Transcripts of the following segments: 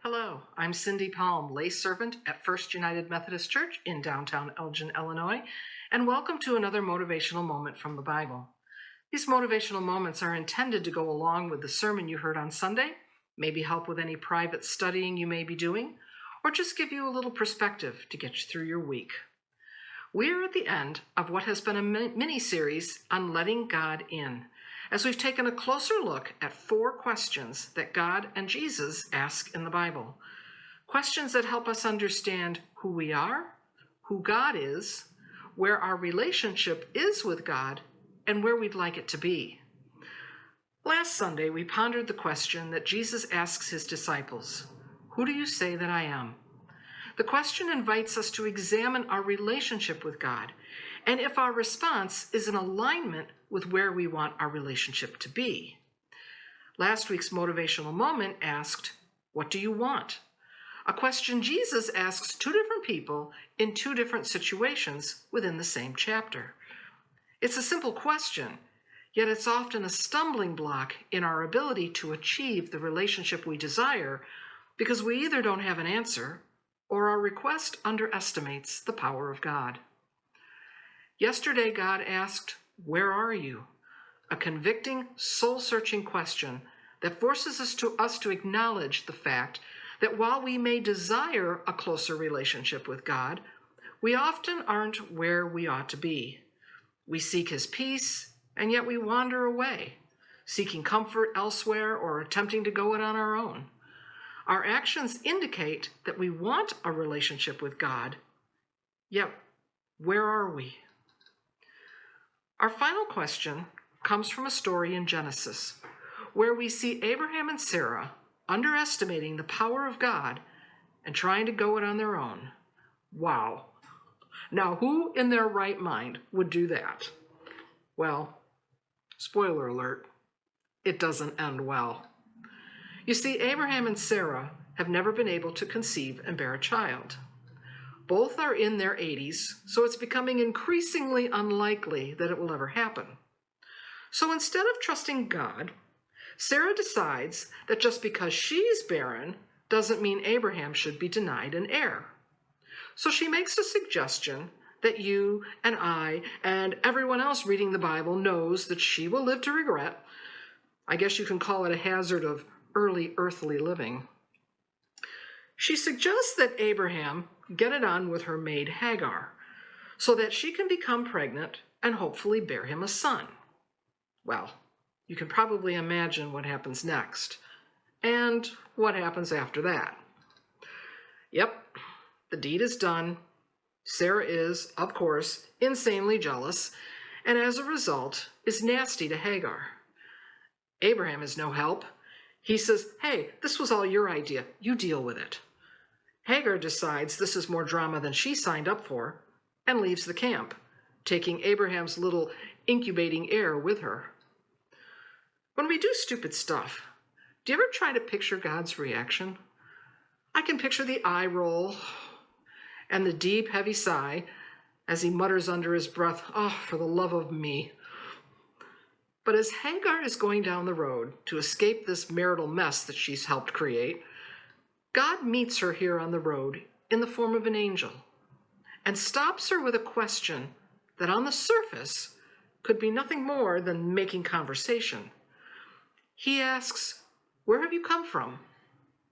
Hello, I'm Cindy Palm, lay servant at First United Methodist Church in downtown Elgin, Illinois, and welcome to another motivational moment from the Bible. These motivational moments are intended to go along with the sermon you heard on Sunday, maybe help with any private studying you may be doing, or just give you a little perspective to get you through your week. We are at the end of what has been a mini-series on letting God in, as we've taken a closer look at 4 questions that God and Jesus ask in the Bible. Questions that help us understand who we are, who God is, where our relationship is with God, and where we'd like it to be. Last Sunday, we pondered the question that Jesus asks his disciples, "Who do you say that I am?" The question invites us to examine our relationship with God, and if our response is in alignment with where we want our relationship to be. Last week's motivational moment asked, "What do you want?" A question Jesus asks 2 different people in 2 different situations within the same chapter. It's a simple question, yet it's often a stumbling block in our ability to achieve the relationship we desire because we either don't have an answer or our request underestimates the power of God. Yesterday, God asked, "Where are you?" A convicting, soul-searching question that forces us to acknowledge the fact that while we may desire a closer relationship with God, we often aren't where we ought to be. We seek his peace, and yet we wander away, seeking comfort elsewhere or attempting to go it on our own. Our actions indicate that we want a relationship with God, yet where are we? Our final question comes from a story in Genesis, where we see Abraham and Sarah underestimating the power of God and trying to go it on their own. Wow. Now, who in their right mind would do that? Well, spoiler alert, it doesn't end well. You see, Abraham and Sarah have never been able to conceive and bear a child. Both are in their 80s, so it's becoming increasingly unlikely that it will ever happen. So instead of trusting God, Sarah decides that just because she's barren doesn't mean Abraham should be denied an heir. So she makes a suggestion that you and I and everyone else reading the Bible knows that she will live to regret. I guess you can call it a hazard of early earthly living. She suggests that Abraham get it on with her maid Hagar so that she can become pregnant and hopefully bear him a son. Well, you can probably imagine what happens next and what happens after that. Yep, the deed is done. Sarah is, of course, insanely jealous and as a result is nasty to Hagar. Abraham is no help. He says, "Hey, this was all your idea. You deal with it." Hagar decides this is more drama than she signed up for and leaves the camp, taking Abraham's little incubating heir with her. When we do stupid stuff, do you ever try to picture God's reaction? I can picture the eye roll and the deep, heavy sigh as he mutters under his breath, "Oh, for the love of me." But as Hagar is going down the road to escape this marital mess that she's helped create, God meets her here on the road in the form of an angel and stops her with a question that on the surface could be nothing more than making conversation. He asks, "Where have you come from?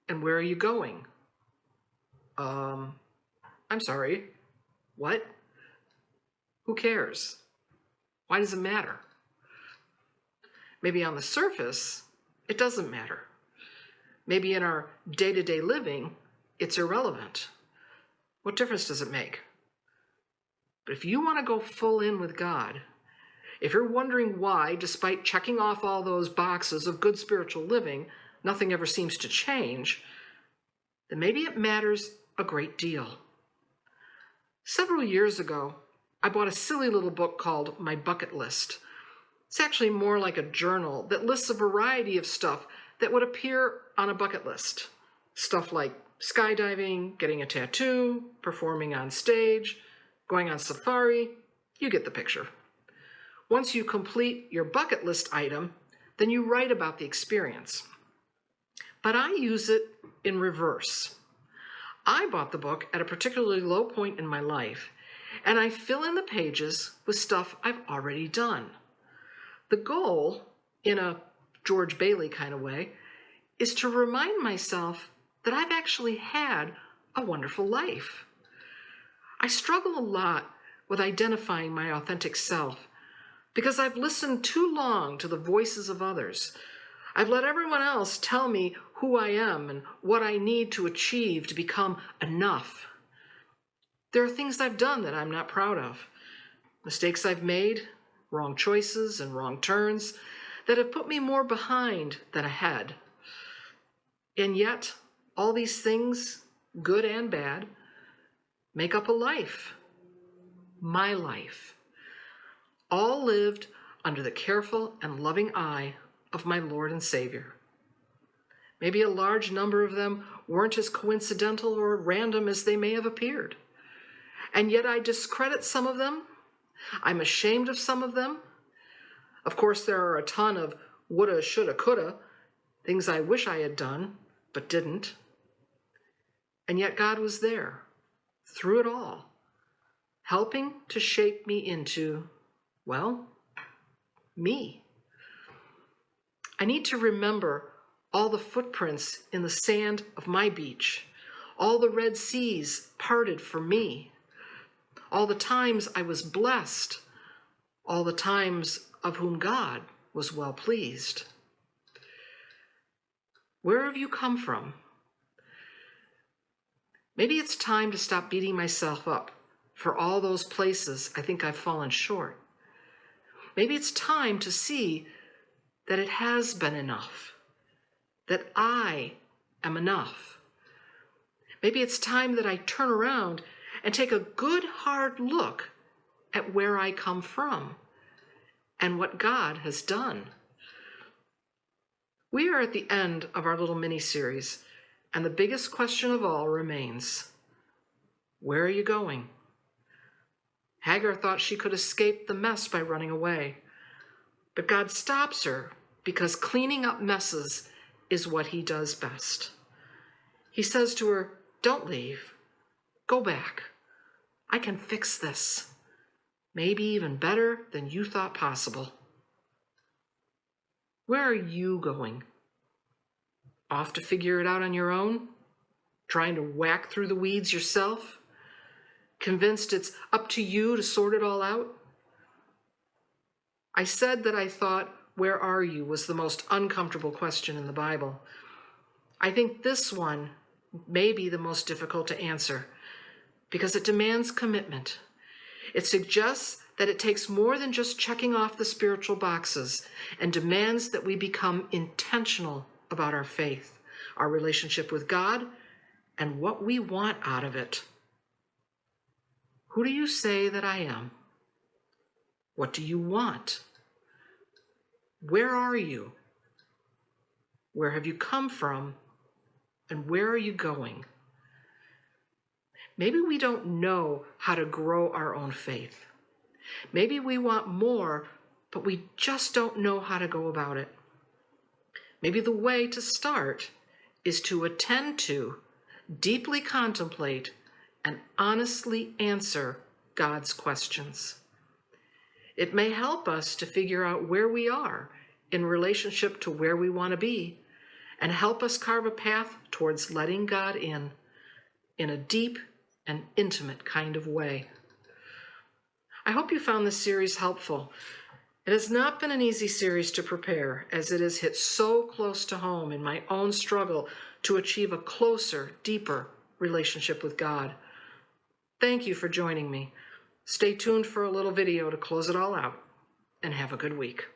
And where are you going?" I'm sorry, what? Who cares? Why does it matter? Maybe on the surface, it doesn't matter. Maybe in our day-to-day living, it's irrelevant. What difference does it make? But if you want to go full in with God, if you're wondering why, despite checking off all those boxes of good spiritual living, nothing ever seems to change, then maybe it matters a great deal. Several years ago, I bought a silly little book called My Bucket List. It's actually more like a journal that lists a variety of stuff that would appear on a bucket list. Stuff like skydiving, getting a tattoo, performing on stage, going on safari. You get the picture. Once you complete your bucket list item, then you write about the experience. But I use it in reverse. I bought the book at a particularly low point in my life, and I fill in the pages with stuff I've already done. The goal, in a George Bailey kind of way, is to remind myself that I've actually had a wonderful life. I struggle a lot with identifying my authentic self because I've listened too long to the voices of others. I've let everyone else tell me who I am and what I need to achieve to become enough. There are things I've done that I'm not proud of, mistakes I've made, wrong choices and wrong turns that have put me more behind than ahead. And yet, all these things, good and bad, make up a life, my life, all lived under the careful and loving eye of my Lord and Savior. Maybe a large number of them weren't as coincidental or random as they may have appeared. And yet I discredit some of them. I'm ashamed of some of them. Of course, there are a ton of woulda, shoulda, coulda, things I wish I had done, but didn't. And yet God was there, through it all, helping to shape me into, well, me. I need to remember all the footprints in the sand of my beach, all the Red Seas parted for me, all the times I was blessed, all the times of whom God was well pleased. Where have you come from? Maybe it's time to stop beating myself up for all those places I think I've fallen short. Maybe it's time to see that it has been enough, that I am enough. Maybe it's time that I turn around and take a good hard look at where I come from and what God has done. We are at the end of our little mini-series, and the biggest question of all remains, where are you going? Hagar thought she could escape the mess by running away, but God stops her because cleaning up messes is what he does best. He says to her, don't leave, go back. I can fix this, maybe even better than you thought possible. Where are you going? Off to figure it out on your own? Trying to whack through the weeds yourself? Convinced it's up to you to sort it all out? I said that I thought, where are you, was the most uncomfortable question in the Bible. I think this one may be the most difficult to answer because it demands commitment. It suggests that it takes more than just checking off the spiritual boxes and demands that we become intentional about our faith, our relationship with God, and what we want out of it. Who do you say that I am? What do you want? Where are you? Where have you come from? And where are you going? Maybe we don't know how to grow our own faith. Maybe we want more, but we just don't know how to go about it. Maybe the way to start is to attend to, deeply contemplate, and honestly answer God's questions. It may help us to figure out where we are in relationship to where we want to be, and help us carve a path towards letting God in a deep and intimate kind of way. I hope you found this series helpful. It has not been an easy series to prepare, as it has hit so close to home in my own struggle to achieve a closer, deeper relationship with God. Thank you for joining me. Stay tuned for a little video to close it all out, and have a good week.